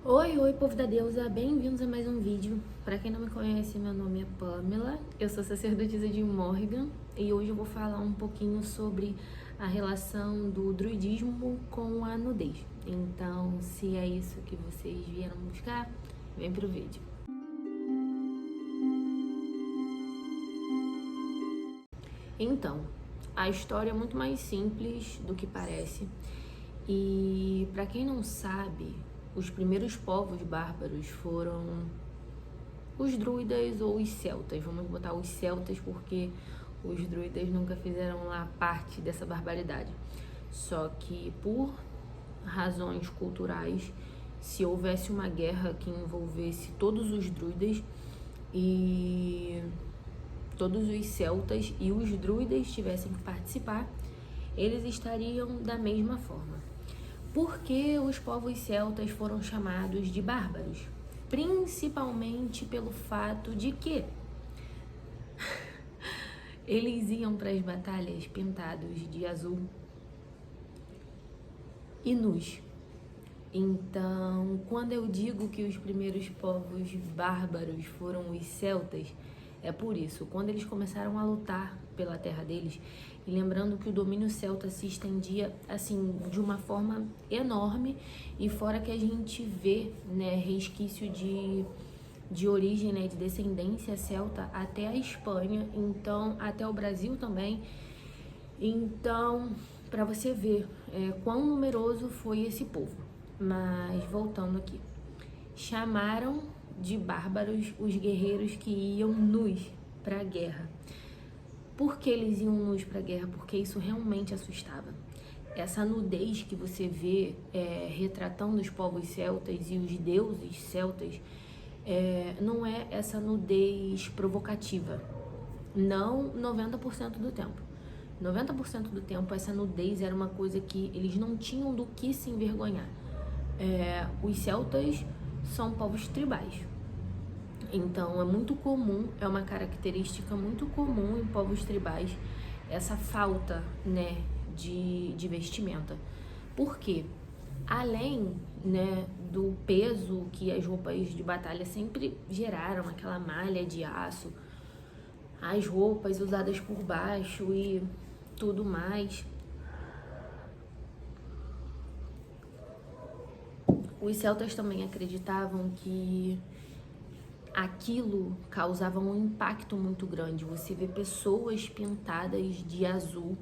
Oi, povo da deusa, bem-vindos a mais um vídeo. Pra quem não me conhece, meu nome é Pamela, eu sou sacerdotisa de Morrigan e hoje eu vou falar um pouquinho sobre a relação do druidismo com a nudez. Então, se é isso que vocês vieram buscar, vem pro vídeo. Então, a história é muito mais simples do que parece e pra quem não sabe, os primeiros povos bárbaros foram os druidas ou os celtas. Vamos botar os celtas porque os druidas nunca fizeram lá parte dessa barbaridade. Só que por razões culturais, se houvesse uma guerra que envolvesse todos os druidas e todos os celtas e os druidas tivessem que participar, eles estariam da mesma forma. Por que os povos celtas foram chamados de bárbaros? Principalmente pelo fato de que eles iam para as batalhas pintados de azul e nus. Então, quando eu digo que os primeiros povos bárbaros foram os celtas, é por isso. Quando eles começaram a lutar pela terra deles, e lembrando que o domínio celta se estendia assim de uma forma enorme, e fora que a gente vê, né, resquício de origem, né, de descendência celta até a Espanha, então até o Brasil também. Então, para você ver quão numeroso foi esse povo. Mas voltando aqui, chamaram de bárbaros os guerreiros que iam nus para a guerra. Por que eles iam nus para a guerra? Porque isso realmente assustava. Essa nudez que você vê retratando os povos celtas e os deuses celtas não é essa nudez provocativa. Não 90% do tempo. 90% do tempo essa nudez era uma coisa que eles não tinham do que se envergonhar. Os celtas são povos tribais. Então é muito comum, é uma característica muito comum em povos tribais essa falta, né, de vestimenta. Por quê? Além, né, do peso que as roupas de batalha sempre geraram, aquela malha de aço, as roupas usadas por baixo e tudo mais, os celtas também acreditavam que aquilo causava um impacto muito grande. Você vê pessoas pintadas de azul,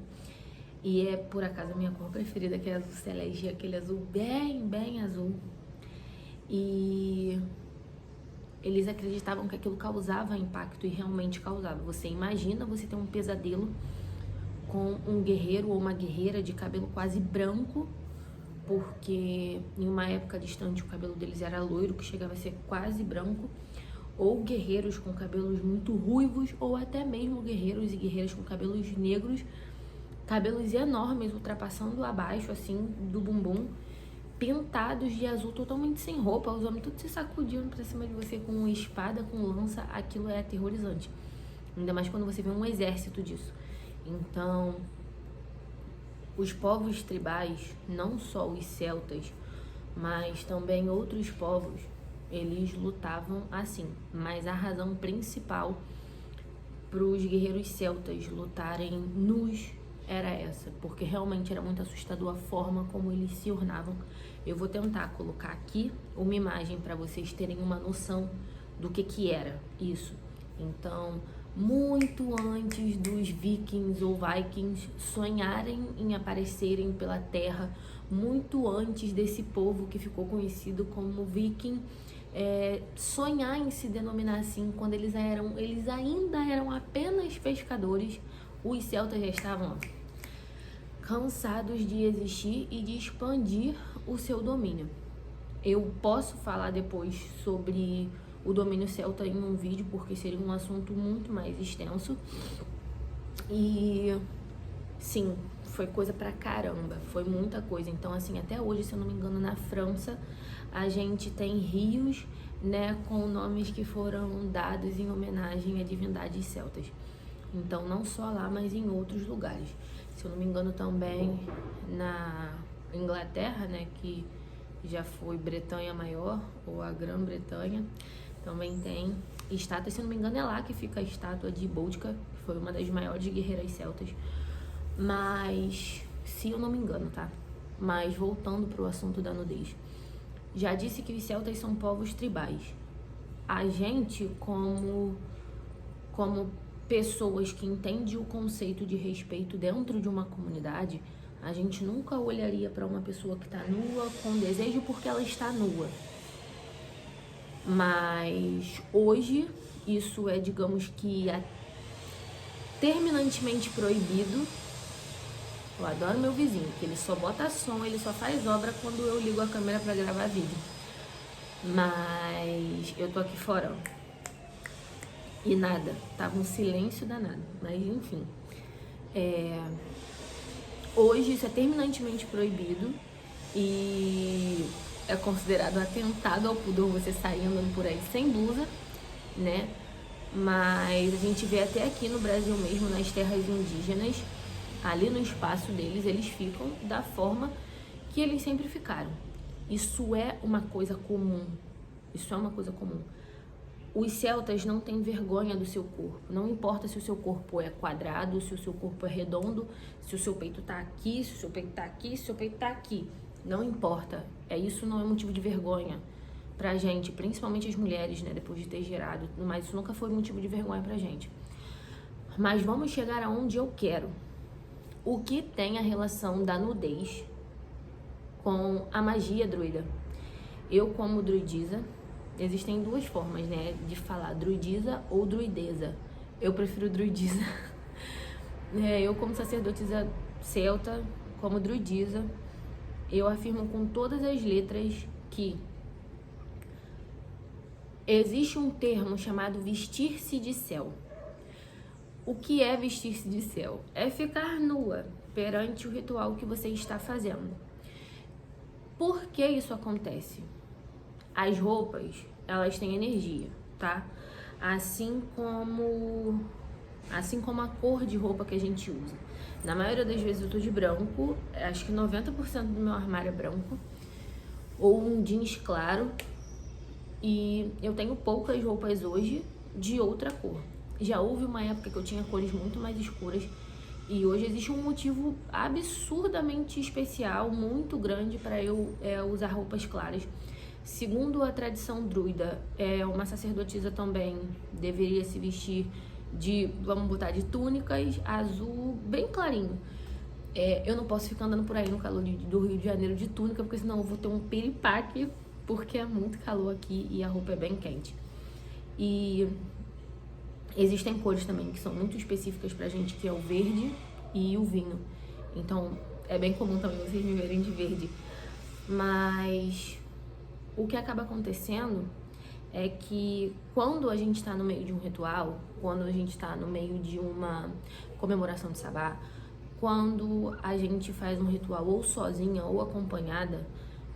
e é por acaso a minha cor preferida, que é azul celeste, aquele azul bem azul. E eles acreditavam que aquilo causava impacto, e realmente causava. Você imagina você ter um pesadelo com um guerreiro ou uma guerreira de cabelo quase branco, porque em uma época distante o cabelo deles era loiro, que chegava a ser quase branco, ou guerreiros com cabelos muito ruivos, ou até mesmo guerreiros e guerreiras com cabelos negros, cabelos enormes, ultrapassando abaixo, assim, do bumbum, pintados de azul, totalmente sem roupa, os homens todos se sacudindo pra cima de você com espada, com lança. Aquilo é aterrorizante, ainda mais quando você vê um exército disso. Então, os povos tribais, não só os celtas, mas também outros povos, eles lutavam assim. Mas a razão principal para os guerreiros celtas lutarem nus era essa, porque realmente era muito assustador a forma como eles se ornavam. Eu vou tentar colocar aqui uma imagem para vocês terem uma noção do que era isso. Então, muito antes dos vikings ou vikings sonharem em aparecerem pela terra, muito antes desse povo que ficou conhecido como viking sonhar em se denominar assim, quando eles ainda eram apenas pescadores, os celtas já estavam cansados de existir e de expandir o seu domínio. Eu posso falar depois sobre o domínio celta em um vídeo, porque seria um assunto muito mais extenso. E sim, foi coisa pra caramba, foi muita coisa. Então, assim, até hoje, se eu não me engano, na França, a gente tem rios, né, com nomes que foram dados em homenagem a divindades celtas. Então, não só lá, mas em outros lugares. Se eu não me engano, também na Inglaterra, né, que já foi Bretanha Maior, ou a Grã-Bretanha, também tem estátuas, se não me engano é lá que fica a estátua de Boudica, que foi uma das maiores guerreiras celtas, mas, se eu não me engano, tá? Mas voltando pro assunto da nudez, já disse que os celtas são povos tribais. A gente, como pessoas que entendem o conceito de respeito dentro de uma comunidade, a gente nunca olharia para uma pessoa que está nua com desejo porque ela está nua. Mas hoje isso é, digamos que, terminantemente proibido. Eu adoro meu vizinho, que ele só bota som, ele só faz obra quando eu ligo a câmera para gravar vídeo. Mas eu tô aqui fora, ó. E nada, tava um silêncio danado. Mas enfim, hoje isso é terminantemente proibido e é considerado atentado ao pudor você sair andando por aí sem blusa, né? Mas a gente vê até aqui no Brasil mesmo, nas terras indígenas, ali no espaço deles, eles ficam da forma que eles sempre ficaram. Isso é uma coisa comum. Isso é uma coisa comum. Os celtas não têm vergonha do seu corpo. Não importa se o seu corpo é quadrado, se o seu corpo é redondo, se o seu peito tá aqui, se o seu peito tá aqui, se o seu peito tá aqui. Não importa. Isso não é motivo de vergonha pra gente, principalmente as mulheres, né, depois de ter gerado. Mas isso nunca foi motivo de vergonha pra gente. Mas vamos chegar aonde eu quero. O que tem a relação da nudez com a magia druida? Eu, como druidisa, existem duas formas, né, de falar, druidisa ou druideza. Eu prefiro druidisa. Eu, como sacerdotisa celta, como druidisa, eu afirmo com todas as letras que existe um termo chamado vestir-se de céu. O que é vestir-se de céu? É ficar nua perante o ritual que você está fazendo. Por que isso acontece? As roupas, elas têm energia, tá? Assim como a cor de roupa que a gente usa. Na maioria das vezes eu tô de branco, acho que 90% do meu armário é branco, ou um jeans claro, e eu tenho poucas roupas hoje de outra cor. Já houve uma época que eu tinha cores muito mais escuras, e hoje existe um motivo absurdamente especial, muito grande, para eu usar roupas claras. Segundo a tradição druida, uma sacerdotisa também deveria se vestir de, vamos botar, de túnicas azul bem clarinho. Eu não posso ficar andando por aí no calor do Rio de Janeiro de túnica, porque senão eu vou ter um piripaque, porque é muito calor aqui e a roupa é bem quente. E existem cores também que são muito específicas pra gente, que é o verde e o vinho. Então, é bem comum também vocês me verem de verde. Mas o que acaba acontecendo é que quando a gente está no meio de um ritual, quando a gente está no meio de uma comemoração de sabá, quando a gente faz um ritual ou sozinha ou acompanhada,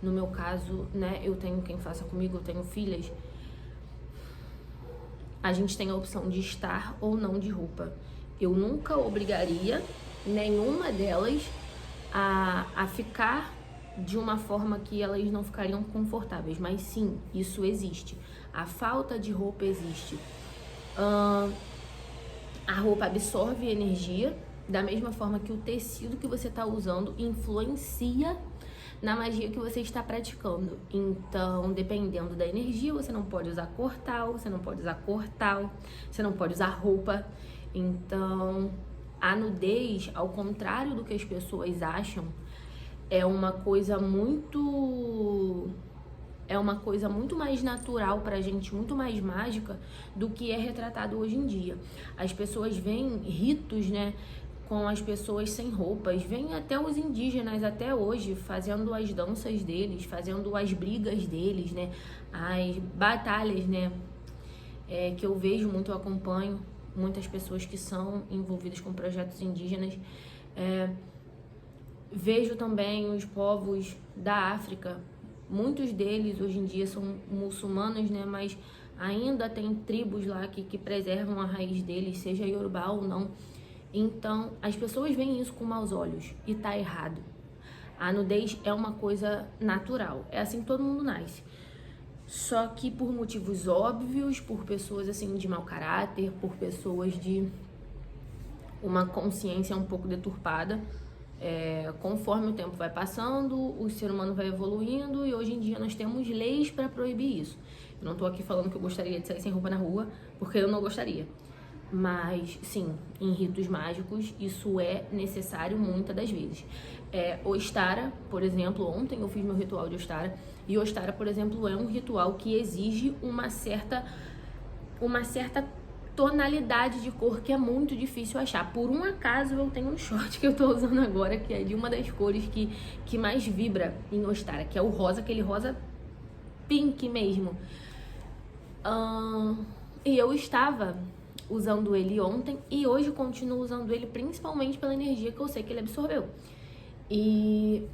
no meu caso, né, eu tenho quem faça comigo, eu tenho filhas, a gente tem a opção de estar ou não de roupa. Eu nunca obrigaria nenhuma delas a ficar de uma forma que elas não ficariam confortáveis, mas sim, isso existe. A falta de roupa existe. A roupa absorve energia, da mesma forma que o tecido que você está usando influencia na magia que você está praticando. Então, dependendo da energia, você não pode usar cor tal, você não pode usar cor tal, você não pode usar roupa. Então, a nudez, ao contrário do que as pessoas acham, é uma coisa muito mais natural pra gente, muito mais mágica do que é retratado hoje em dia. As pessoas veem ritos, né, com as pessoas sem roupas, vêm até os indígenas até hoje fazendo as danças deles, fazendo as brigas deles, né, as batalhas, né, que eu vejo muito, eu acompanho muitas pessoas que são envolvidas com projetos indígenas. Vejo também os povos da África, muitos deles hoje em dia são muçulmanos, né, mas ainda tem tribos lá que preservam a raiz deles, seja Yorubá ou não. Então, as pessoas veem isso com maus olhos e tá errado. A nudez é uma coisa natural, é assim que todo mundo nasce. Só que por motivos óbvios, por pessoas assim de mau caráter, por pessoas de uma consciência um pouco deturpada, conforme o tempo vai passando, o ser humano vai evoluindo e hoje em dia nós temos leis para proibir isso. Eu não tô aqui falando que eu gostaria de sair sem roupa na rua, porque eu não gostaria. Mas, sim, em ritos mágicos, isso é necessário muitas das vezes. Ostara, por exemplo, ontem eu fiz meu ritual de Ostara, e Ostara, por exemplo, é um ritual que exige uma certa tonalidade de cor que é muito difícil achar. Por um acaso, eu tenho um short que eu tô usando agora, que é de uma das cores que mais vibra em Ostara, que é o rosa, aquele rosa pink mesmo. E eu estava usando ele ontem e hoje continuo usando ele principalmente pela energia que eu sei que ele absorveu. E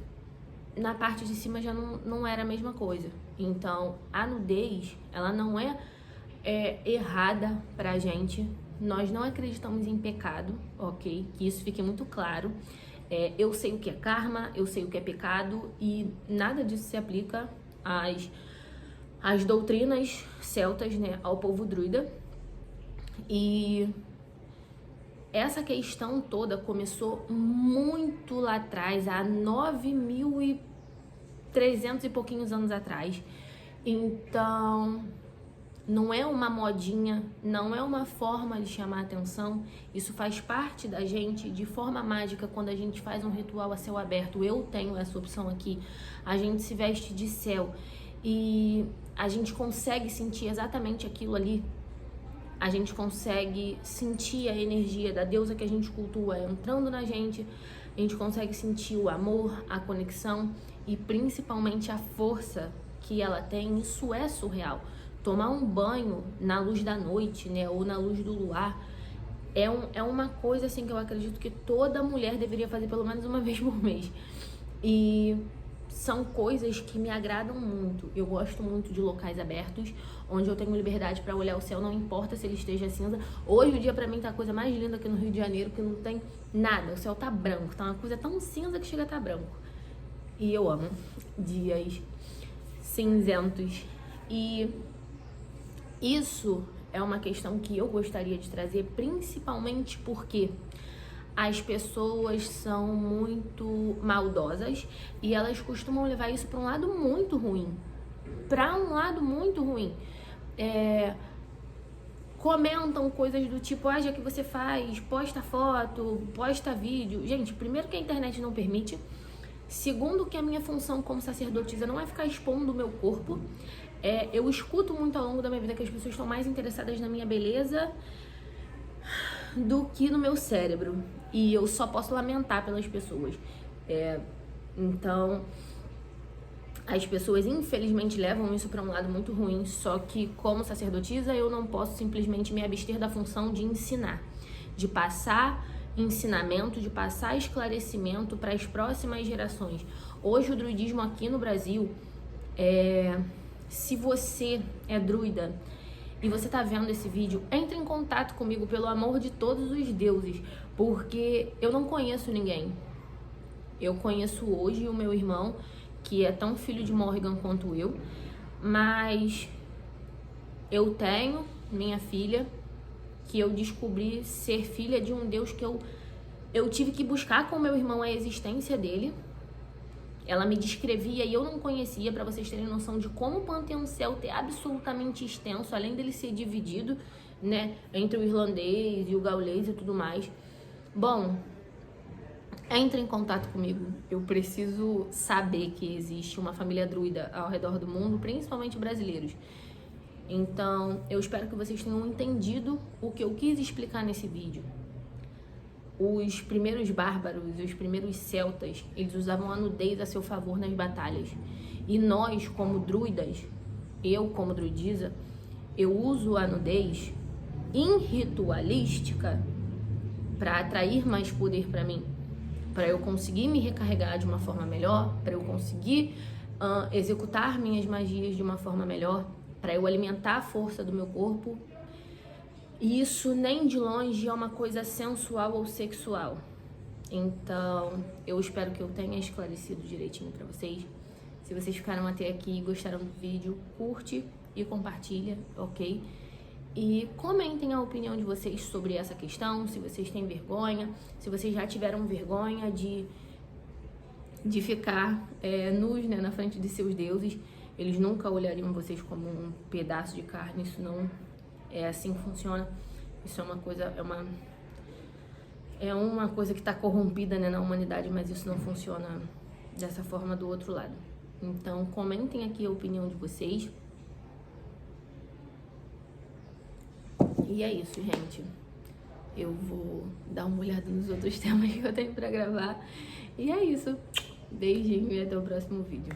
na parte de cima já não era a mesma coisa. Então, a nudez, ela não é errada pra gente. Nós não acreditamos em pecado, ok? Que isso fique muito claro. Eu sei o que é karma, eu sei o que é pecado e nada disso se aplica às doutrinas celtas, né? Ao povo druida. E essa questão toda começou muito lá atrás, há 9.300 e pouquinhos anos atrás. Então, não é uma modinha, não é uma forma de chamar atenção. Isso faz parte da gente de forma mágica quando a gente faz um ritual a céu aberto. Eu tenho essa opção aqui. A gente se veste de céu e a gente consegue sentir exatamente aquilo ali. A gente consegue sentir a energia da deusa que a gente cultua entrando na gente. A gente consegue sentir o amor, a conexão e principalmente a força que ela tem. Isso é surreal. Tomar um banho na luz da noite, né, ou na luz do luar, é uma coisa assim que eu acredito que toda mulher deveria fazer pelo menos uma vez por mês. E são coisas que me agradam muito. Eu gosto muito de locais abertos, onde eu tenho liberdade para olhar o céu, não importa se ele esteja cinza. Hoje o dia pra mim tá a coisa mais linda aqui no Rio de Janeiro, que não tem nada, o céu tá branco, tá uma coisa tão cinza que chega a tá branco. E eu amo dias cinzentos. E isso é uma questão que eu gostaria de trazer, principalmente porque as pessoas são muito maldosas e elas costumam levar isso para um lado muito ruim. Comentam coisas do tipo, já que você faz, posta foto, posta vídeo. Gente, primeiro que a internet não permite. Segundo que a minha função como sacerdotisa não é ficar expondo o meu corpo. Eu escuto muito ao longo da minha vida que as pessoas estão mais interessadas na minha beleza do que no meu cérebro. E eu só posso lamentar pelas pessoas. Então, as pessoas infelizmente levam isso para um lado muito ruim. Só que como sacerdotisa eu não posso simplesmente me abster da função de ensinar, de passar ensinamento, de passar esclarecimento para as próximas gerações. Hoje o druidismo aqui no Brasil, se você é druida e você tá vendo esse vídeo, entre em contato comigo, pelo amor de todos os deuses, porque eu não conheço ninguém. Eu conheço hoje o meu irmão, que é tão filho de Morrigan quanto eu, mas eu tenho minha filha, que eu descobri ser filha de um deus que eu tive que buscar com meu irmão a existência dele. Ela me descrevia e eu não conhecia, para vocês terem noção de como o panteão celta é absolutamente extenso, além dele ser dividido, né, entre o irlandês e o gaulês e tudo mais. Bom, entre em contato comigo. Eu preciso saber que existe uma família druida ao redor do mundo, principalmente brasileiros. Então, eu espero que vocês tenham entendido o que eu quis explicar nesse vídeo. Os primeiros bárbaros, os primeiros celtas, eles usavam a nudez a seu favor nas batalhas. E nós, como druidas, eu como druidisa, eu uso a nudez em ritualística para atrair mais poder para mim, para eu conseguir me recarregar de uma forma melhor, para eu conseguir executar minhas magias de uma forma melhor, para eu alimentar a força do meu corpo. E isso nem de longe é uma coisa sensual ou sexual. Então, eu espero que eu tenha esclarecido direitinho pra vocês. Se vocês ficaram até aqui e gostaram do vídeo, curte e compartilha, ok? E comentem a opinião de vocês sobre essa questão, se vocês têm vergonha, se vocês já tiveram vergonha de ficar nus, né, na frente de seus deuses. Eles nunca olhariam vocês como um pedaço de carne, isso não é assim que funciona. Isso é uma coisa que está corrompida, né, na humanidade, mas isso não funciona dessa forma do outro lado. Então, comentem aqui a opinião de vocês. E é isso, gente. Eu vou dar uma olhada nos outros temas que eu tenho pra gravar. E é isso. Beijinho e até o próximo vídeo.